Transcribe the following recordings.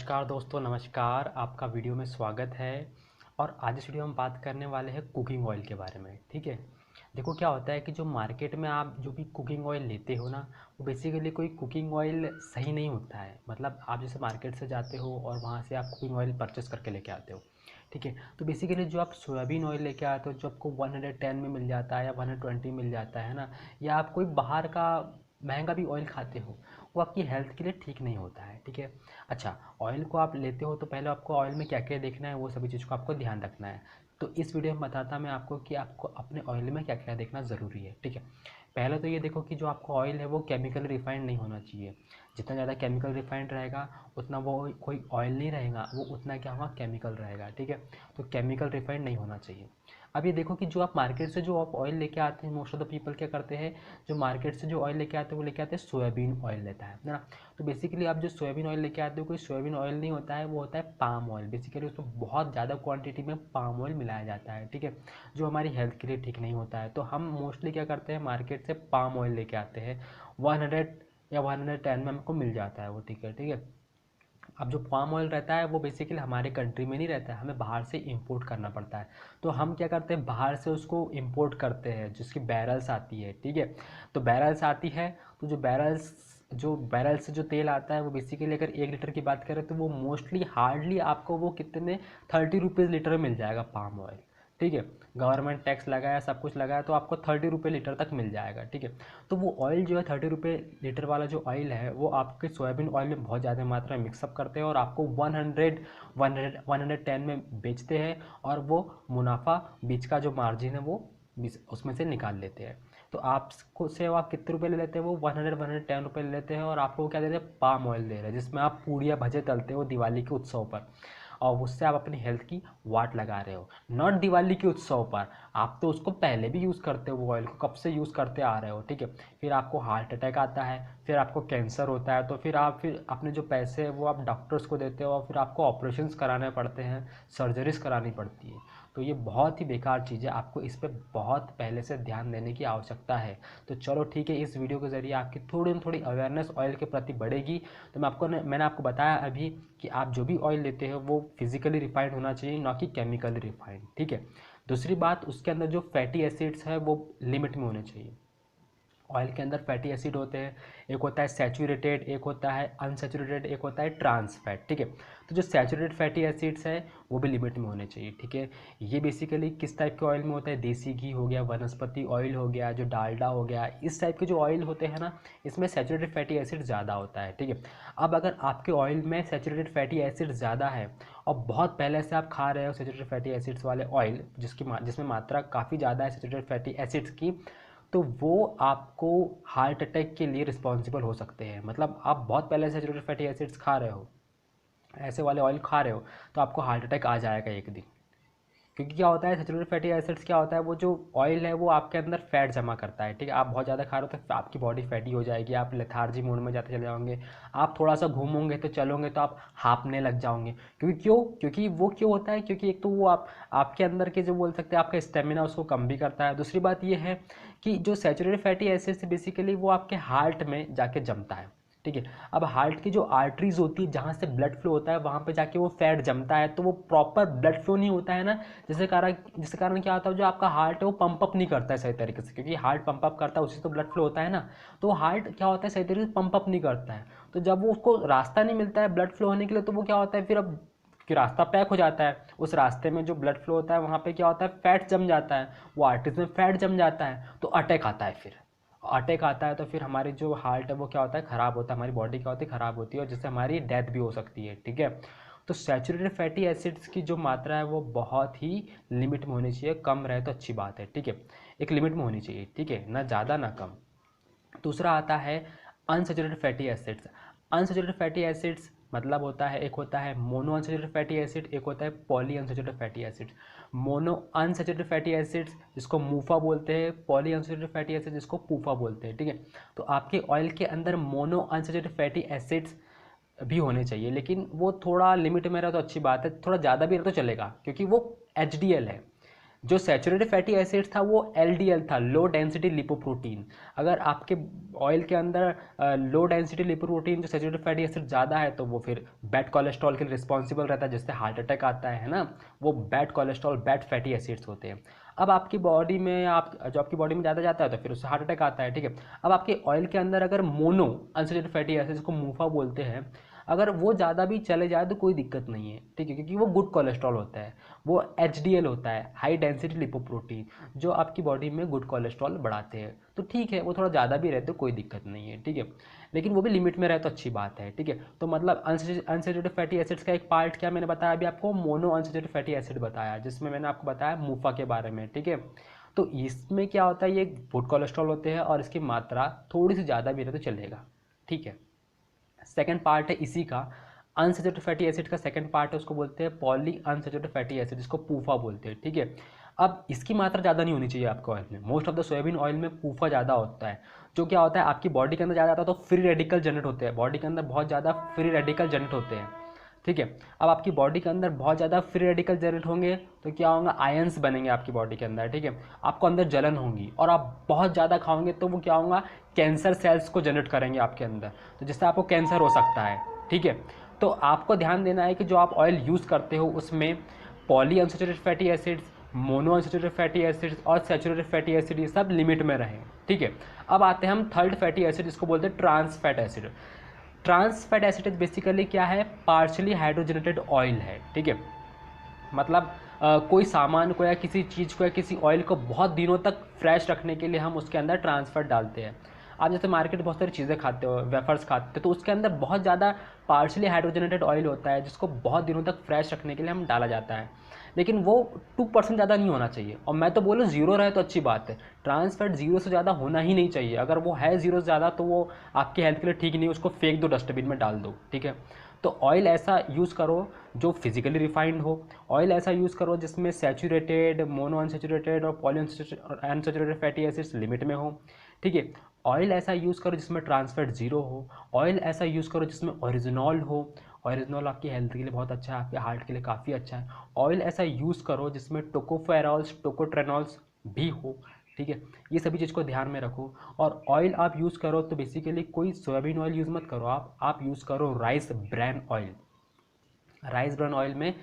नमस्कार दोस्तों, नमस्कार। आपका वीडियो में स्वागत है। और आज इस वीडियो में हम बात करने वाले हैं कुकिंग ऑयल के बारे में। ठीक है, देखो क्या होता है कि जो मार्केट में आप जो भी कुकिंग ऑयल लेते हो ना, वो बेसिकली कोई कुकिंग ऑयल सही नहीं होता है। मतलब आप जैसे मार्केट से जाते हो और वहाँ से आप कुकिंग ऑयल परचेस करके लेके आते हो। ठीक है, तो बेसिकली जो आप सोयाबीन ऑयल लेके आते हो, जो आपको 110 में मिल जाता है या 120 मिल जाता है ना, या आप कोई बाहर का महंगा भी ऑयल खाते हो, वो आपकी हेल्थ के लिए ठीक नहीं होता है। ठीक है, अच्छा, ऑयल को आप लेते हो तो पहले आपको ऑयल में क्या क्या देखना है, वो सभी चीज़ को आपको ध्यान रखना है। तो इस वीडियो में बताता मैं आपको कि आपको अपने ऑयल में क्या क्या देखना ज़रूरी है। ठीक है, पहले तो ये देखो कि जो आपका ऑयल है वो केमिकल रिफाइंड नहीं होना चाहिए। जितना ज़्यादा केमिकल रिफाइंड रहेगा उतना वो कोई ऑयल नहीं रहेगा, वो उतना क्या होगा, केमिकल रहेगा। ठीक है, तो केमिकल रिफाइंड नहीं होना चाहिए। अब ये देखो कि जो आप मार्केट से जो आप ऑयल लेके आते हैं, मोस्ट ऑफ द पीपल क्या करते हैं, जो मार्केट से जो ऑयल लेके आते हैं वो लेके आते हैं सोयाबीन ऑयल लेता है ना। तो बेसिकली आप जो सोयाबीन ऑयल लेके आते हो, कोई सोयाबीन ऑयल नहीं होता है, वो होता है पाम ऑयल। बेसिकली उसमें बहुत ज़्यादा क्वांटिटी में पाम ऑयल मिलाया जाता है। ठीक है, जो हमारी हेल्थ के लिए ठीक नहीं होता है। तो हम मोस्टली क्या करते हैं, मार्केट से पाम ऑयल लेके आते हैं। 100 या 110 में हमको मिल जाता है वो। ठीक है, ठीक है। अब जो पाम ऑयल रहता है वो बेसिकली हमारे कंट्री में नहीं रहता है, हमें बाहर से इंपोर्ट करना पड़ता है। तो हम क्या करते हैं, बाहर से उसको इंपोर्ट करते हैं, जिसकी बैरल्स आती है। ठीक है, तो बैरल्स आती है, तो जो बैरल से जो तेल आता है वो बेसिकली अगर 1 लीटर की बात करें तो वो मोस्टली हार्डली आपको वो कितने 30 रुपीज़ लीटर में मिल जाएगा पाम ऑयल। ठीक है, गवर्नमेंट टैक्स लगाया, सब कुछ लगाया, तो आपको 30 रुपये लीटर तक मिल जाएगा। ठीक है, तो वो ऑयल जो है 30 रुपये लीटर वाला जो ऑयल है वो आपके सोयाबीन ऑयल में बहुत ज़्यादा मात्रा में मिक्सअप करते हैं और आपको 110 में बेचते हैं। और वो मुनाफा बीच का जो मार्जिन है वो उसमें से निकाल लेते हैं। तो आपको से आप कितने रुपए ले लेते हैं, वो 110 रुपये ले लेते हैं और आपको क्या देते हैं, पाम ऑयल दे रहे हैं, जिसमें आप पूड़ियाँ भजे तलते हो दिवाली के उत्सव पर। और उससे आप अपनी हेल्थ की वाट लगा रहे हो, नॉट दिवाली के उत्सव पर। आप तो उसको पहले भी यूज़ करते हो, वो ऑयल को कब से यूज़ करते आ रहे हो। ठीक है, फिर आपको हार्ट अटैक आता है, फिर आपको कैंसर होता है, तो फिर अपने जो पैसे हैं वो आप डॉक्टर्स को देते हो और फिर आपको ऑपरेशंस कराने पड़ते हैं, सर्जरीज करानी पड़ती है। तो ये बहुत ही बेकार चीज़ है, आपको इस पर बहुत पहले से ध्यान देने की आवश्यकता है। तो चलो ठीक है, इस वीडियो के ज़रिए आपकी थोड़ी न थोड़ी अवेयरनेस ऑयल के प्रति बढ़ेगी। तो मैंने आपको बताया अभी कि आप जो भी ऑयल लेते हो वो फिजिकली रिफाइंड होना चाहिए, ना कि केमिकली रिफाइंड। ठीक है, दूसरी बात, उसके अंदर जो फैटी एसिड्स है वो लिमिट में होने चाहिए। ऑयल के अंदर फैटी एसिड होते हैं, एक होता है सैचुरेटेड, एक होता है अनसैचुरेटेड, एक होता है ट्रांस फैट। ठीक है, तो जो सैचुरेटेड फैटी एसिड्स है वो भी लिमिट में होने चाहिए। ठीक है, ये बेसिकली किस टाइप के ऑयल में होता है, देसी घी हो गया, वनस्पति ऑयल हो गया, जो डालडा हो गया, इस टाइप के जो ऑयल होते हैं ना, इसमें सैचुरेटेड फैटी एसिड ज़्यादा होता है। ठीक है, अब अगर आपके ऑयल में सैचुरेटेड फैटी एसिड ज़्यादा है और बहुत पहले से आप खा रहे हो सैचुरेटेड फैटी एसिड्स वाले ऑयल, जिसमें मात्रा काफ़ी ज़्यादा है सैचुरेटेड फैटी एसिड्स की, तो वो आपको हार्ट अटैक के लिए रिस्पॉन्सिबल हो सकते हैं। मतलब आप बहुत पहले से सैचुरेटेड फैटी एसिड्स खा रहे हो, ऐसे वाले ऑयल खा रहे हो, तो आपको हार्ट अटैक आ जाएगा एक दिन। क्योंकि क्या होता है, सैचुरेटेड फैटी एसिड्स क्या होता है, वो जो ऑयल है वो आपके अंदर फैट जमा करता है। ठीक है, आप बहुत ज़्यादा खा रहे हो तो आपकी बॉडी फैटी हो जाएगी, आप लेथार्जी मोड में जाते चले जाओगे, आप थोड़ा सा घूमोगे तो चलोगे तो आप हाँफने लग जाओगे। क्योंकि वो क्यों होता है, क्योंकि एक तो वो आपके अंदर के जो बोल सकते हैं आपका स्टेमिना उसको कम भी करता है। दूसरी बात ये है कि जो सैचुरेटेड फैटी एसिड्स बेसिकली वो आपके हार्ट में जाके जमता है। ठीक है, अब हार्ट की जो आर्टरीज होती है जहाँ से ब्लड फ्लो होता है वहाँ पे जाके वो फैट जमता है, तो वो प्रॉपर ब्लड फ्लो नहीं होता है ना, जिसके कारण क्या होता है, जो आपका हार्ट है वो पंप अप नहीं करता है सही तरीके से। क्योंकि हार्ट पंप अप करता है, उसी से तो ब्लड फ्लो होता है ना। तो हार्ट क्या होता है, सही तरीके से पंप अप नहीं करता है। तो जब वो उसको रास्ता नहीं मिलता है ब्लड फ्लो होने के लिए, तो वो क्या होता है फिर, अब कि रास्ता पैक हो जाता है, उस रास्ते में जो ब्लड फ्लो होता है वहाँ पे क्या होता है, फैट जम जाता है, वो आर्टरीज में फैट जम जाता है, तो अटैक आता है। फिर अटैक आता है तो फिर हमारी जो हार्ट है वो क्या होता है, ख़राब होता है, हमारी बॉडी क्या होती है, ख़राब होती है, और जिससे हमारी डेथ भी हो सकती है। ठीक है, तो सैचुरेटेड फैटी एसिड्स की जो मात्रा है वो बहुत ही लिमिट में होनी चाहिए, कम रहे तो अच्छी बात है। ठीक है, एक लिमिट में होनी चाहिए। ठीक है, ना ज़्यादा ना कम। दूसरा आता है unsaturated fatty acids. Unsaturated fatty acids मतलब होता है, एक होता है मोनो अनसैचुरेटेड फैटी एसिड, एक होता है poly unsaturated fatty acid. Mono unsaturated fatty acids जिसको मूफा बोलते हैं, पॉली अनसैचुरेटेड फैटी एसिड जिसको पूफा बोलते हैं। ठीक है, तो आपके ऑयल के अंदर मोनो अनसैचुरेटेड फैटी एसिड्स भी होने चाहिए, लेकिन वो थोड़ा लिमिट में रहे तो अच्छी बात है, थोड़ा ज़्यादा भी रहे तो चलेगा, क्योंकि वो एच है, जो सैचुरेटेड फैटी एसिड्स था वो LDL था, लो डेंसिटी लिपोप्रोटीन। अगर आपके ऑयल के अंदर लो डेंसिटी लिपोप्रोटीन जो सैचुरेटेड फैटी एसिड ज़्यादा है तो वो फिर बैड कोलेस्ट्रॉल के लिए रिस्पॉन्सिबल रहता है, जिससे हार्ट अटैक आता है ना। वो bad cholesterol, bad fatty acids होते हैं। अब आपकी बॉडी में जो आपकी बॉडी में ज़्यादा जाता है तो फिर उससे हार्ट अटैक आता है, ठीक है। अब आपके ऑयल के अंदर अगर मोनो अनसैचुरेटेड फैटी एसिड्स को मूफा बोलते हैं, अगर वो ज़्यादा भी चले जाए तो कोई दिक्कत नहीं है, ठीक है, क्योंकि वो गुड कोलेस्ट्रॉल होता है, वो HDL होता है, हाई डेंसिटी लिपोप्रोटीन, जो आपकी बॉडी में गुड कोलेस्ट्रॉल बढ़ाते हैं। तो ठीक है, वो थोड़ा ज़्यादा भी रहते कोई दिक्कत नहीं है, ठीक है, लेकिन वो भी लिमिट में रहे तो अच्छी बात है, ठीक है। तो मतलब अनसैचुरेटेड फैटी एसिड्स का एक पार्ट क्या मैंने बताया अभी आपको, मोनो अनसैचुरेटेड फैटी एसिड बताया, जिसमें मैंने आपको बताया मूफा के बारे में, ठीक है। तो इसमें क्या होता है, ये गुड कोलेस्ट्रॉल होते हैं और इसकी मात्रा थोड़ी सी ज़्यादा भी रहे तो चलेगा, ठीक है। सेकेंड पार्ट है इसी का, अनसैचुरेटेड फैटी एसिड का सेकंड पार्ट है, उसको बोलते हैं पॉली अनसैचुरेटेड फैटी एसिड, जिसको पूफा बोलते हैं, ठीक है। अब इसकी मात्रा ज़्यादा नहीं होनी चाहिए आपके ऑयल में। Most of the soybean oil में पूफा ज़्यादा होता है, जो क्या होता है आपकी बॉडी के अंदर ज़्यादा आता है तो फ्री रेडिकल जनरेट होते हैं, बॉडी के अंदर बहुत ज़्यादा फ्री रेडिकल जनरेट होते हैं, ठीक है। अब आपकी बॉडी के अंदर बहुत ज़्यादा फ्री रेडिकल जनरेट होंगे तो क्या होगा, आयंस बनेंगे आपकी बॉडी के अंदर, ठीक है। आपको अंदर जलन होगी और आप बहुत ज़्यादा खाओगे तो वो क्या होगा, कैंसर सेल्स को जनरेट करेंगे आपके अंदर, तो जिससे आपको कैंसर हो सकता है, ठीक है। तो आपको ध्यान देना है कि जो आप ऑयल यूज़ करते हो उसमें poly unsaturated fatty acids, mono unsaturated fatty acids और सैचुरेटेड फैटी एसिड ये सब लिमिट में रहें, ठीक है। अब आते हैं हम थर्ड फैटी एसिड, जिसको बोलते हैं trans fat acid. Trans fat acid basically क्या है, पार्शियली हाइड्रोजनेटेड ऑयल है, ठीक है। मतलब कोई सामान को या किसी चीज़ को या किसी ऑयल को बहुत दिनों तक फ्रेश रखने के लिए हम उसके अंदर ट्रांस फैट डालते हैं। आप जैसे मार्केट बहुत सारी चीज़ें खाते हो, वेफर्स खाते हो, तो उसके अंदर बहुत ज़्यादा पार्शियली हाइड्रोजनेटेड ऑयल होता है जिसको बहुत दिनों तक फ्रेश रखने के लिए हम डाला जाता है, लेकिन वो 2% ज़्यादा नहीं होना चाहिए। और मैं तो बोलूँ ज़ीरो रहे तो अच्छी बात है, ट्रांस फैट ज़ीरो से ज़्यादा होना ही नहीं चाहिए। अगर वो है ज़ीरो से ज़्यादा तो वो आपकी हेल्थ के लिए ठीक नहीं, उसको फेंक दो, डस्टबिन में डाल दो, ठीक है। तो ऑयल ऐसा यूज़ करो जो फिजिकली रिफाइंड हो, ऑयल ऐसा यूज़ करो जिसमें सैचुरेटेड, मोनो अनसैचुरेटेड और poly unsaturated fatty acids limit में हो, ठीक है। ऑयल ऐसा यूज़ करो जिसमें ट्रांस फैट जीरो हो, ऑयल ऐसा यूज़ करो जिसमें ओरिजिनॉल हो, ओरिजिनॉल आपकी हेल्थ के लिए बहुत अच्छा है, आपके हार्ट के लिए काफ़ी अच्छा है। ऑयल ऐसा यूज़ करो जिसमें टोकोफेरॉल्स, टोकोट्रेनॉल्स भी हो, ठीक है। ये सभी चीज़ को ध्यान में रखो। और ऑयल आप यूज़ करो तो बेसिकली कोई सोयाबीन ऑयल यूज़ मत करो, आप यूज़ करो rice bran oil. Rice bran oil में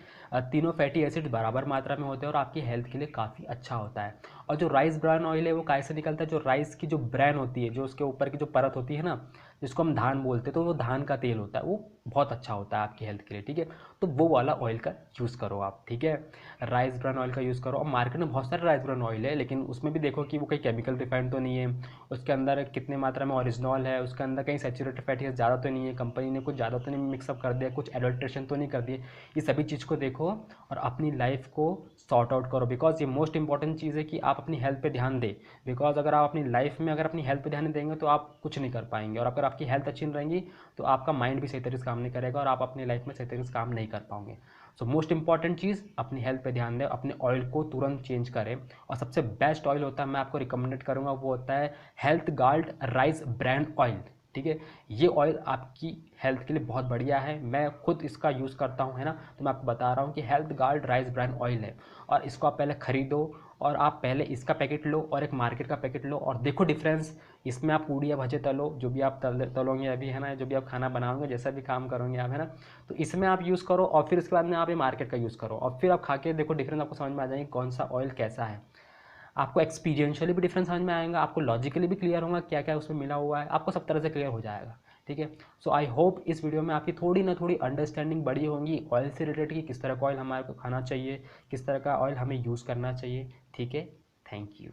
तीनों फैटी एसिड बराबर मात्रा में होते हैं और आपकी हेल्थ के लिए काफ़ी अच्छा होता है। और जो राइस ब्रान ऑयल है वो कैसे निकलता है, जो राइस की जो ब्रैन होती है, जो उसके ऊपर की जो परत होती है ना, जिसको हम धान बोलते हैं, तो वो धान का तेल होता है, वो बहुत अच्छा होता है आपकी हेल्थ के लिए, ठीक है। तो वो वाला ऑयल का यूज़ करो आप, ठीक है, राइस ब्रान ऑयल का यूज़ करो। और मार्केट में बहुत सारे राइस ब्रान ऑयल है, लेकिन उसमें भी देखो कि वो कहीं केमिकल रिफाइंड तो नहीं है, उसके अंदर कितने मात्रा में ओरिजिनॉल है, उसके अंदर कहीं सैचुरेटेड फैटी एसिड ज़्यादा तो नहीं है, कंपनी ने कुछ ज़्यादा तो नहीं मिक्सअप कर दिया, कुछ एडल्ट्रेशन तो नहीं कर दिए। ये सभी चीज़ को देखो और अपनी लाइफ को सॉर्ट आउट करो, बिकॉज ये मोस्ट इंपॉर्टेंट चीज़ है कि आप अपनी हेल्थ पे ध्यान दें। बिकॉज अगर आप अपनी लाइफ में अगर अपनी हेल्थ पे ध्यान नहीं देंगे तो आप कुछ नहीं कर पाएंगे, और अगर आपकी हेल्थ अच्छी नहीं रहेगी तो आपका माइंड भी सही तरीके से काम नहीं करेगा और आप अपनी लाइफ में सही तरीके से काम नहीं कर पाओगे। सो मोस्ट इंपॉर्टेंट चीज़, अपनी हेल्थ पे ध्यान दें, अपने ऑयल को तुरंत चेंज करें। और सबसे बेस्ट ऑयल होता है, मैं आपको रिकमेंडेड करूँगा, वो होता है health guard rice brand oil, ठीक है। ये ऑयल आपकी हेल्थ के लिए बहुत बढ़िया है, मैं खुद इसका यूज़ करता हूँ, है ना। तो मैं आपको बता रहा हूँ कि health guard rice brand oil है, और इसको आप पहले ख़रीदो और आप पहले इसका पैकेट लो और एक मार्केट का पैकेट लो और देखो डिफरेंस। इसमें आप पूड़ी या भजे तलो, जो भी आप तलोगे अभी, है ना, जो भी आप खाना बनाओगे, जैसा भी काम करोगे आप, है ना, तो इसमें आप यूज़ करो और फिर उसके बाद में आप ये मार्केट का यूज़ करो और फिर आप खा के देखो डिफरेंस, आपको समझ में आ जाएगी कौन सा ऑयल कैसा है। आपको एक्सपीरियंशियली भी डिफरेंस समझ में आएगा, आपको लॉजिकली भी क्लियर होगा क्या क्या उसमें मिला हुआ है, आपको सब तरह से क्लियर हो जाएगा, ठीक है। सो आई होप इस वीडियो में आपकी थोड़ी ना थोड़ी अंडरस्टैंडिंग बढ़ी होगी ऑयल से रिलेटेड कि किस तरह का ऑयल हमारे को खाना चाहिए, किस तरह का ऑयल हमें यूज़ करना चाहिए, ठीक है। Thank you.